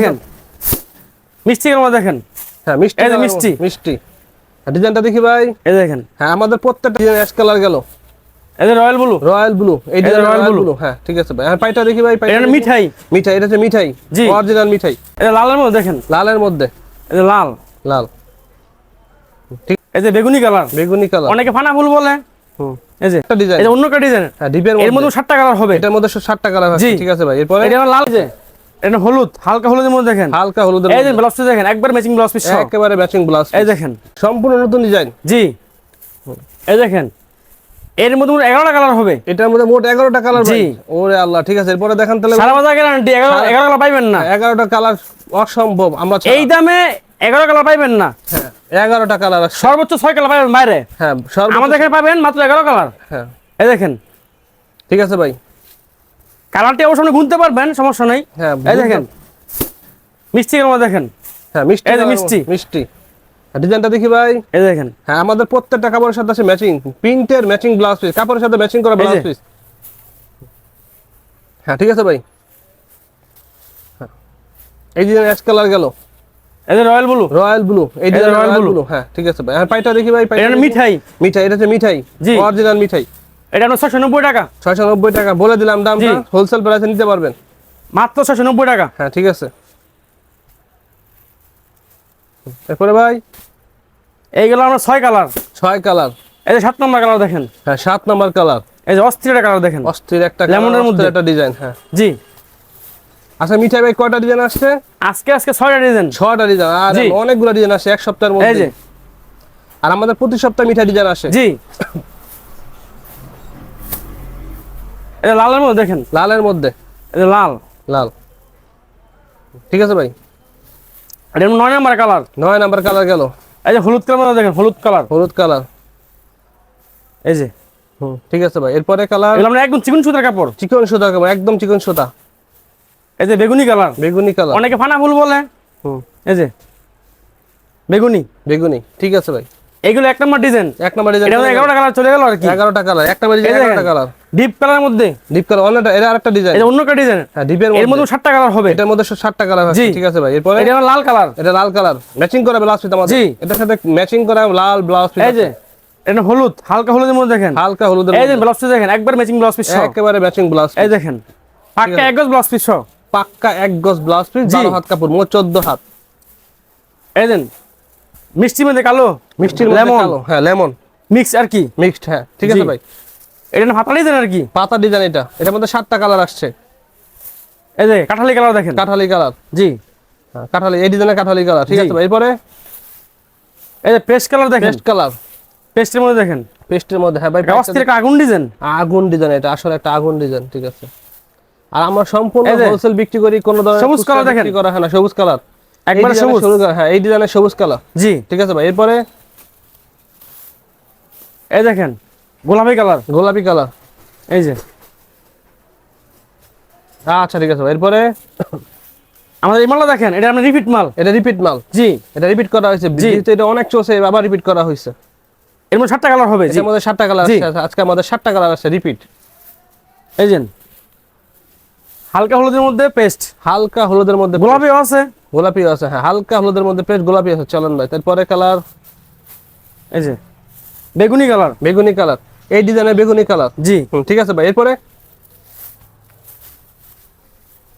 দেখেন মিষ্টি কেমন দেখেন। হ্যাঁ মিষ্টি এই যে মিষ্টি মিষ্টি ডিজাইনটা দেখি ভাই। এই দেখেন হ্যাঁ আমাদের প্রত্যেকটা ডিজাইন অ্যাশ কালার গেল। এই যে রয়্যাল ব্লু, রয়্যাল ব্লু, এই design royal royal blue. Blue. হ্যাঁ ঠিক আছে ভাই। আর পাইটা দেখি ভাই। পাইটা এটা মিঠাই, মিঠাই, এটা হচ্ছে মিঠাই, জি অরিজিনাল মিঠাই। এটা লালের মধ্যে দেখেন, লালের মধ্যে, এই যে লাল লাল। ঠিক, এই যে বেগুনি কালার, বেগুনি কালার। অনেকে ফানা ফুল বলে। এই যে একটা ডিজাইন, এই যে অন্য একটা ডিজাইন। হ্যাঁ ডিপের এর মধ্যে 7টা কালার হবে, এটার মধ্যে 7টা কালার আছে। ঠিক আছে ভাই। এরপরে এটা লাল, যে এটা হলুদ, হালকা হলুদের মধ্যে দেখেন, হালকা হলুদের এই যে মধ্যে। ব্লাউজ পিস দেখেন, একবার ম্যাচিং ব্লাউজ পিস, একেবারে ম্যাচিং ব্লাউজ। এই দেখেন সম্পূর্ণ নতুন ডিজাইন। জি এই দেখেন এর মধ্যে মোট 11টা কালার হবে। এটার মধ্যে মোট 11টা কালার জি। ভাই। ওরে আল্লাহ, ঠিক আছে। এরপরে দেখান তাহলে। সারা বাজার গ্যারান্টি, 11 কালার পাইবেন না। 11টা কালার অসম্ভব। আমরা এই দামে 11 কালার পাইবেন না। হ্যাঁ 11টা কালার আছে। সর্বোচ্চ 6 কালার পাবেন বাইরে। হ্যাঁ আমাদের এখানে পাবেন মাত্র 11 কালার। হ্যাঁ এই দেখেন ঠিক আছে ভাই। কালারটি অবশ্য আপনি গুনতে পারবেন, সমস্যা নাই। হ্যাঁ এই দেখেন মিষ্টি কেমন দেখেন। হ্যাঁ মিষ্টি, এই যে মিষ্টি, মিষ্টি। ডিজাইনটা দেখি ভাই। এই দেখেন হ্যাঁ আমাদের প্রত্যেকটা কাপড়ের সাথে আছে ম্যাচিং প্রিন্টের ম্যাচিং ব্লাউজ পিস, কাপড়ের সাথে ম্যাচিং করা ব্লাউজ পিস। হ্যাঁ ঠিক আছে ভাই। হ্যাঁ এই ডিজাইন অ্যাশ কালার গেল। এই যে রয়্যাল ব্লু, রয়্যাল ব্লু, এই design royal royal blue. Blue. হ্যাঁ ঠিক আছে ভাই। আর পাইটা দেখি ভাই। পাইটা এটা মিঠাই, মিঠাই, এটা হচ্ছে মিঠাই, জি অরিজিনাল মিঠাই। এটা 690 টাকা। 690 টাকা বলে দিলাম দামটা, হোলসেল প্রাইসে নিতে পারবেন মাত্র 690 টাকা। হ্যাঁ ঠিক আছে। এরপরে ভাই এইগুলো আমরা 6 কালার। 6 কালার। এই যে 7 নম্বর কালার দেখেন, হ্যাঁ 7 নাম্বার কালার। এই যে অস্থির একটা কালার দেখেন, অস্থির একটা লেমনের মধ্যে একটা ডিজাইন। হ্যাঁ জি। আচ্ছা মিঠাই ভাই কয়টা ডিজাইন আসছে? আজকে 6টা ডিজাইন। 6টা ডিজাইন। আর জি। অনেকগুলো ডিজাইন আসে এক সপ্তাহের এই মধ্যে। যে আর আমাদের প্রতি সপ্তাহে মিঠাই ডিজাইন আসে। জি এটা লালের মধ্যে দেখেন, লালের মধ্যে, এই যে লাল, লাল। ঠিক আছে ভাই। এটা 9 নম্বর কালার। 9 নাম্বার কালার গেল। এই যে হলুদ কালার দেখেন, হলুদ কালার, হলুদ কালার। এই যে ঠিক আছে ভাই। এরপরে কালার এগুলো আমরা একদম চিকন সুতার কাপড়, চিকন সুতা কাপড়, একদম চিকন সুতা। এই যে বেগুনি কালার, বেগুনি কালার। অনেকে ফানা ফুল বলে। এই যে বেগুনি, বেগুনি। ঠিক আছে ভাই। এগুলো 1 নম্বর ডিজাইন। 1 number design. এটা 11টা কালার চলে গেল আর কি। 11টা কালার, একটা বাড়ি 11টা কালার। ডিপ কালারের মধ্যে, ডিপ কালার অনেকটা। এটা আরেকটা ডিজাইন। এটা অন্য একটা ডিজাইন। হ্যাঁ ডিপের এর মধ্যে মধ্যে 7টা কালার হবে। এটার মধ্যে 7টা কালার আছে। জি। ঠিক আছে ভাই। এরপরে এটা লাল কালার, এটা লাল কালার ম্যাচিং করা ব্লাউজ পিস আমাদের। জি। এটার সাথে ম্যাচিং করা লাল ব্লাউজ পিস। এই যে এটা হলুদ, হালকা হলুদের মধ্যে দেখেন, হালকা হলুদের এই যে মধ্যে। ব্লাউজ পিস দেখেন, একবার ম্যাচিং ব্লাউজ পিস সহ, একেবারে ম্যাচিং ব্লাউজ। এই দেখেন পাক্কা এক গজ ব্লাউজ পিস সহ, পাক্কা 1 গজ ব্লাউজ পিস, 12 হাত কাপড়, মোট 14 হাত। এই দেন মিষ্টির মধ্যে কালো, মিষ্টির মধ্যে লেমন, কালো। হ্যাঁ লেমন মিক্স আর কি, মিক্সড। হ্যাঁ ঠিক আছে জি। ভাই। এটা না ফাটালি দেন আর কি, পাতা ডিজাইন। এটা এটার মধ্যে 7টা কালার আসছে। এই যে কাঠালি কালার দেখেন, কাঠালি কালার। জি হ্যাঁ কাঠালি, এই ডিজাইনের কাঠালি কালার। ঠিক জি। আছে ভাই। এরপরে এই যে পেস্ট কালার দেখেন, পেস্ট কালার। পেস্টের মধ্যে দেখেন, পেস্টের মধ্যে। হ্যাঁ ভাই এটা অস্থির একটা আগুন ডিজাইন, আগুন ডিজাইন। এটা আসলে একটা আগুন ডিজাইন। ঠিক আছে। আর আমরা সম্পূর্ণ এই যে হোলসেল বিক্রি করি, কোনো ধরনের সবুজ কালার দেখেন, বিক্রি করা হয় না। সবুজ কালার, একবারে সবুজ। হ্যাঁ এই ডিজাইনের সবুজ কালার। জি ঠিক আছে ভাই। এরপরে এই দেখেন গোলাপি কালার, গোলাপি কালার। এই যে আচ্ছা ঠিক আছে ভাই। এরপরে আমাদের এই মালটা দেখেন, এটা আমরা রিপিট মাল। এটা রিপিট মাল। জি এটা রিপিট করা হয়েছে, জি। যেহেতু এটা অনেক চলছে আবার রিপিট করা হয়েছে। এর মধ্যে 7টা কালার হবে। জি এর মধ্যে 7টা কালার জি। আছে। আজকে আমাদের 7টা কালার আছে রিপিট। এই যে হালকা হলুদের মধ্যে পেস্ট, হালকা হলুদের মধ্যে গোলাপিও আছে, গোলাপি আছে। হ্যাঁ হালকা হলুদের মধ্যে পেস্ট, গোলাপি আছে। চলন ভাই। তারপরে কালার এই যে বেগুনি কালার, বেগুনি কালার, এই ডিজাইনের বেগুনি কালার। জি ঠিক আছে ভাই। এরপরে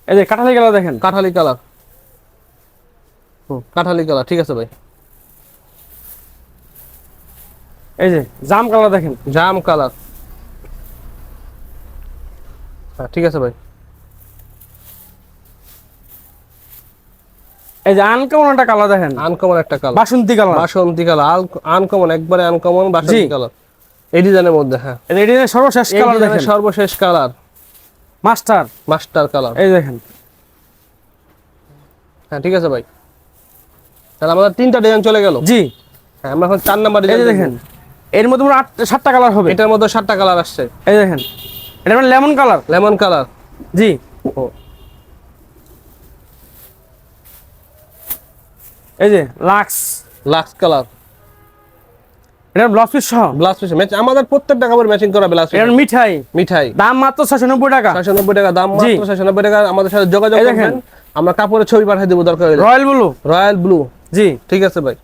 এই যে কাঠালি কালার দেখেন, কাঠালি কালার। কাঠালি কালার। ঠিক আছে ভাই। এই যে জাম কালার দেখেন, জাম কালার। হ্যাঁ ঠিক আছে ভাই। এই যে আনকমন একটা কালার দেখেন, আনকমন একটা কালার, বাসন্তী কালার, বাসন্তী কালার। আনকমন, একবারে আনকমন বাসন্তী জি। কালার এই ডিজাইনের মধ্যে। হ্যাঁ এই যে সর্বশেষ এই কালার ডিজাইনের দেখেন, সর্বশেষ কালার মাস্টার, মাস্টার কালার। এই দেখেন। হ্যাঁ ঠিক আছে ভাই। তাহলে আমাদের 3টা ডিজাইন চলে গেল। জি হ্যাঁ আমরা এখন 4 নাম্বার এই ডিজাইন যে দেখেন, এর মধ্যে মোট 7টা কালার হবে। এটার মধ্যে 7টা কালার আসছে। এই দেখেন এটা মানে লেমন কালার, লেমন কালার। জি ও এই যে লাক্স, লাক্স কালার। এটা ব্লাউজ পিস সহ। ব্লাউজ পিস ম্যাচ, আমাদের প্রত্যেকটা কাপড় ম্যাচিং করা ব্লাউজ পিস। এটা মিঠাই, মিঠাই দাম মাত্র 690 টাকা। 690 টাকা দাম, জি। মাত্র 690 টাকা। আমাদের সাথে যোগাযোগ এই করবেন, দেখেন। আমরা কাপড়ের ছবি পাঠিয়ে দেব দরকার হলে। রয়্যাল ব্লু, রয়্যাল ব্লু, জি, ঠিক আছে ভাই।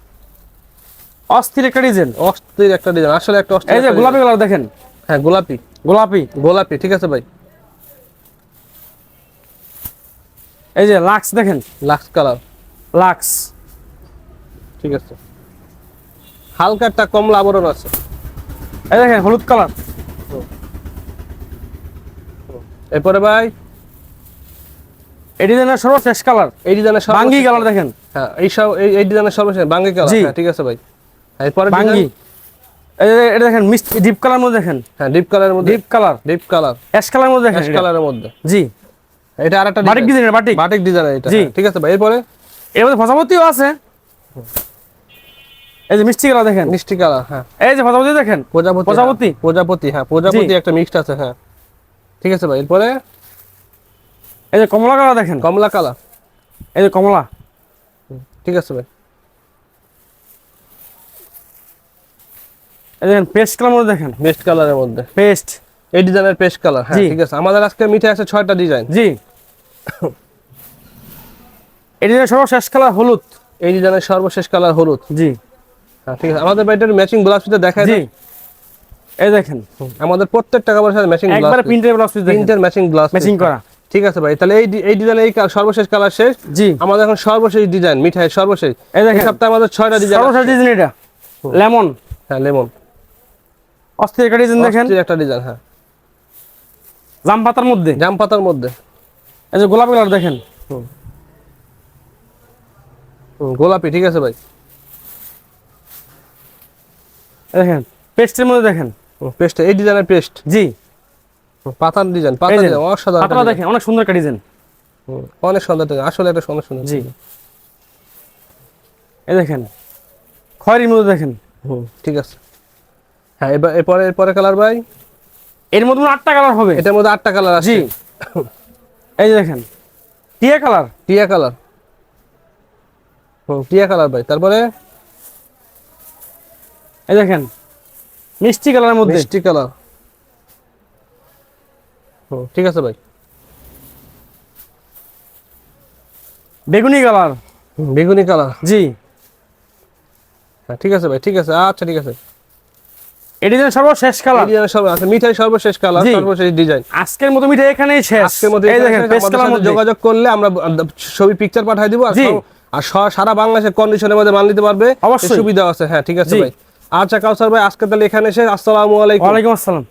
অস্থির একটা ডিজাইন। অস্থির একটা ডিজাইন, আসলে একটা অস্থির এই যে একটা গোলাপি design। কালার দেখেন, হ্যাঁ গোলাপি, গোলাপি। গোলাপি, ঠিক আছে ভাই। এই যে লাক্স দেখেন, লাক্স কালার, লাক্স। ঠিক আছে। হালকা একটা কমলা আবরণ আছে। এই দেখেন হলুদ কালার। এরপরে ভাই এই ডিজাইনের সর্বশেষ কালার এই ডিজাইনের বাঙ্গি কালার দেখেন। হ্যাঁ এই ডিজাইনের সর্বশেষ বাঙ্গি কালার। জি। হ্যাঁ ঠিক আছে ভাই। এরপরে বাঙ্গি। এই যে এটা দেখেন মিষ্টি ডিপ কালার মধ্যে দেখেন, হ্যাঁ ডিপ কালারের মধ্যে, deep colour, deep colour, ash colour মধ্যে দেখেন অ্যাশ এটা। কালারের মধ্যে। জি, এটা আরেকটা বাটিক ডিজাইনের, বাটিক। বাটিক ডিজাইন এটা। জি। হ্যাঁ, ঠিক আছে ভাই। এরপরে এর মধ্যে ফসাবতীও আছে। এই যে মিষ্টি কালার দেখেন, মিষ্টি কালার। হ্যাঁ এই যে ফসাবতী দেখেন, প্রজাপতি, প্রজাপতি। হ্যাঁ, প্রজাপতি, হ্যাঁ প্রজাপতি একটা মিক্সড আছে। হ্যাঁ ঠিক আছে ভাই। এরপরে এই যে কমলা কালার দেখেন, কমলা কালার, এই যে কমলা। ঠিক আছে ভাই। এই দেখেন পেস্ট কালার মধ্যে দেখেন, বেস্ট কালারের মধ্যে পেস্ট। এই ডিজাইনের পেস্ট কালার। হ্যাঁ জি। ঠিক আছে। আমাদের আজকে মিঠে আছে 6টা ডিজাইন। জি, এই ডিজাইনের সর্বশেষ কালার হলুদ। এই ডিজাইনের সর্বশেষ কালার হলুদ। জি, হ্যাঁ ঠিক আছে। আমাদের বাড়িটার ম্যাচিং ব্লাউজ পিসটা দেখায় জি, দেন। এই দেখেন আমাদের প্রত্যেকটা কাপড়ের সাথে ম্যাচিং ব্লাউজ একবারে পিস, প্রিন্টের ব্লাউজ পিস দেখেন, প্রিন্টের ম্যাচিং ব্লাউজ ম্যাচিং করা। ঠিক আছে ভাই। তাহলে এই ডিজাইন এই সর্বশেষ কালার শেষ। জি, আমাদের এখন সর্বশেষ ডিজাইন মিঠাই সর্বশেষ। এই দেখেন। এই সপ্তাহে আমাদের 6টা ডিজাইন। সর্বশেষ ডিজাইন এটা লেমন, হ্যাঁ লেমন, অস্থির একটা ডিজাইন দেখেন, অস্থির একটা ডিজাইন। হ্যাঁ জাম পাতার মধ্যে। জাম পাতার মধ্যে। এই যে গোলাপি কালার দেখেন, গোলাপি, ঠিক আছে ভাই। এই দেখেন পেস্টের মধ্যে দেখেন। পেস্ট, এই ডিজাইনের পেস্ট। জি, পাতার ডিজাইন, এই পাতার যে ডিজাইন অসাধারণ একটা পাতাটা design। দেখেন অনেক সুন্দর একটা ডিজাইন। অনেক সুন্দর ডিজাইন, আসলে একটা সুন্দর সুন্দর। জি, এই দেখেন খয়েরির মধ্যে দেখেন। ঠিক আছে। হ্যাঁ এরপরে কালার ভাই। এর মধ্যে 8টা কালার হবে। এটার মধ্যে 8টা কালার আছে। জি, এই যে দেখেন টিয়া কালার, টিয়া কালার। টিয়া কালার ভাই। তারপরে এই দেখেন মিষ্টি কালারের মধ্যে। মিষ্টি কালার। ঠিক আছে ভাই। বেগুনি কালার। বেগুনি কালার। জি, হ্যাঁ ঠিক আছে ভাই, ঠিক আছে। আচ্ছা ঠিক আছে। এই ডিজাইন সর্বশেষ কালার। এই ডিজাইন আচ্ছা মিঠাই সর্বশেষ কালার, জি। সর্বশেষ ডিজাইন। আজকের মতো মিঠাই এখানেই শেষ। আজকের মধ্যে এই দেখেন পেস্ট আমাদের কালার সাথে মধ্যে। যোগাযোগ করলে আমরা ছবি পিকচার পাঠিয়ে দিব। জি। আর সারা বাংলাদেশের কন্ডিশনের মধ্যে মাল নিতে পারবে। অবশ্যই। এই সুবিধা আছে। হ্যাঁ ঠিক আছে জি। ভাই। আচ্ছা কাউসার ভাই, আজকে তাহলে এখানে শেষ। আসসালামু আলাইকুম। ওয়ালাইকুম আসসালাম।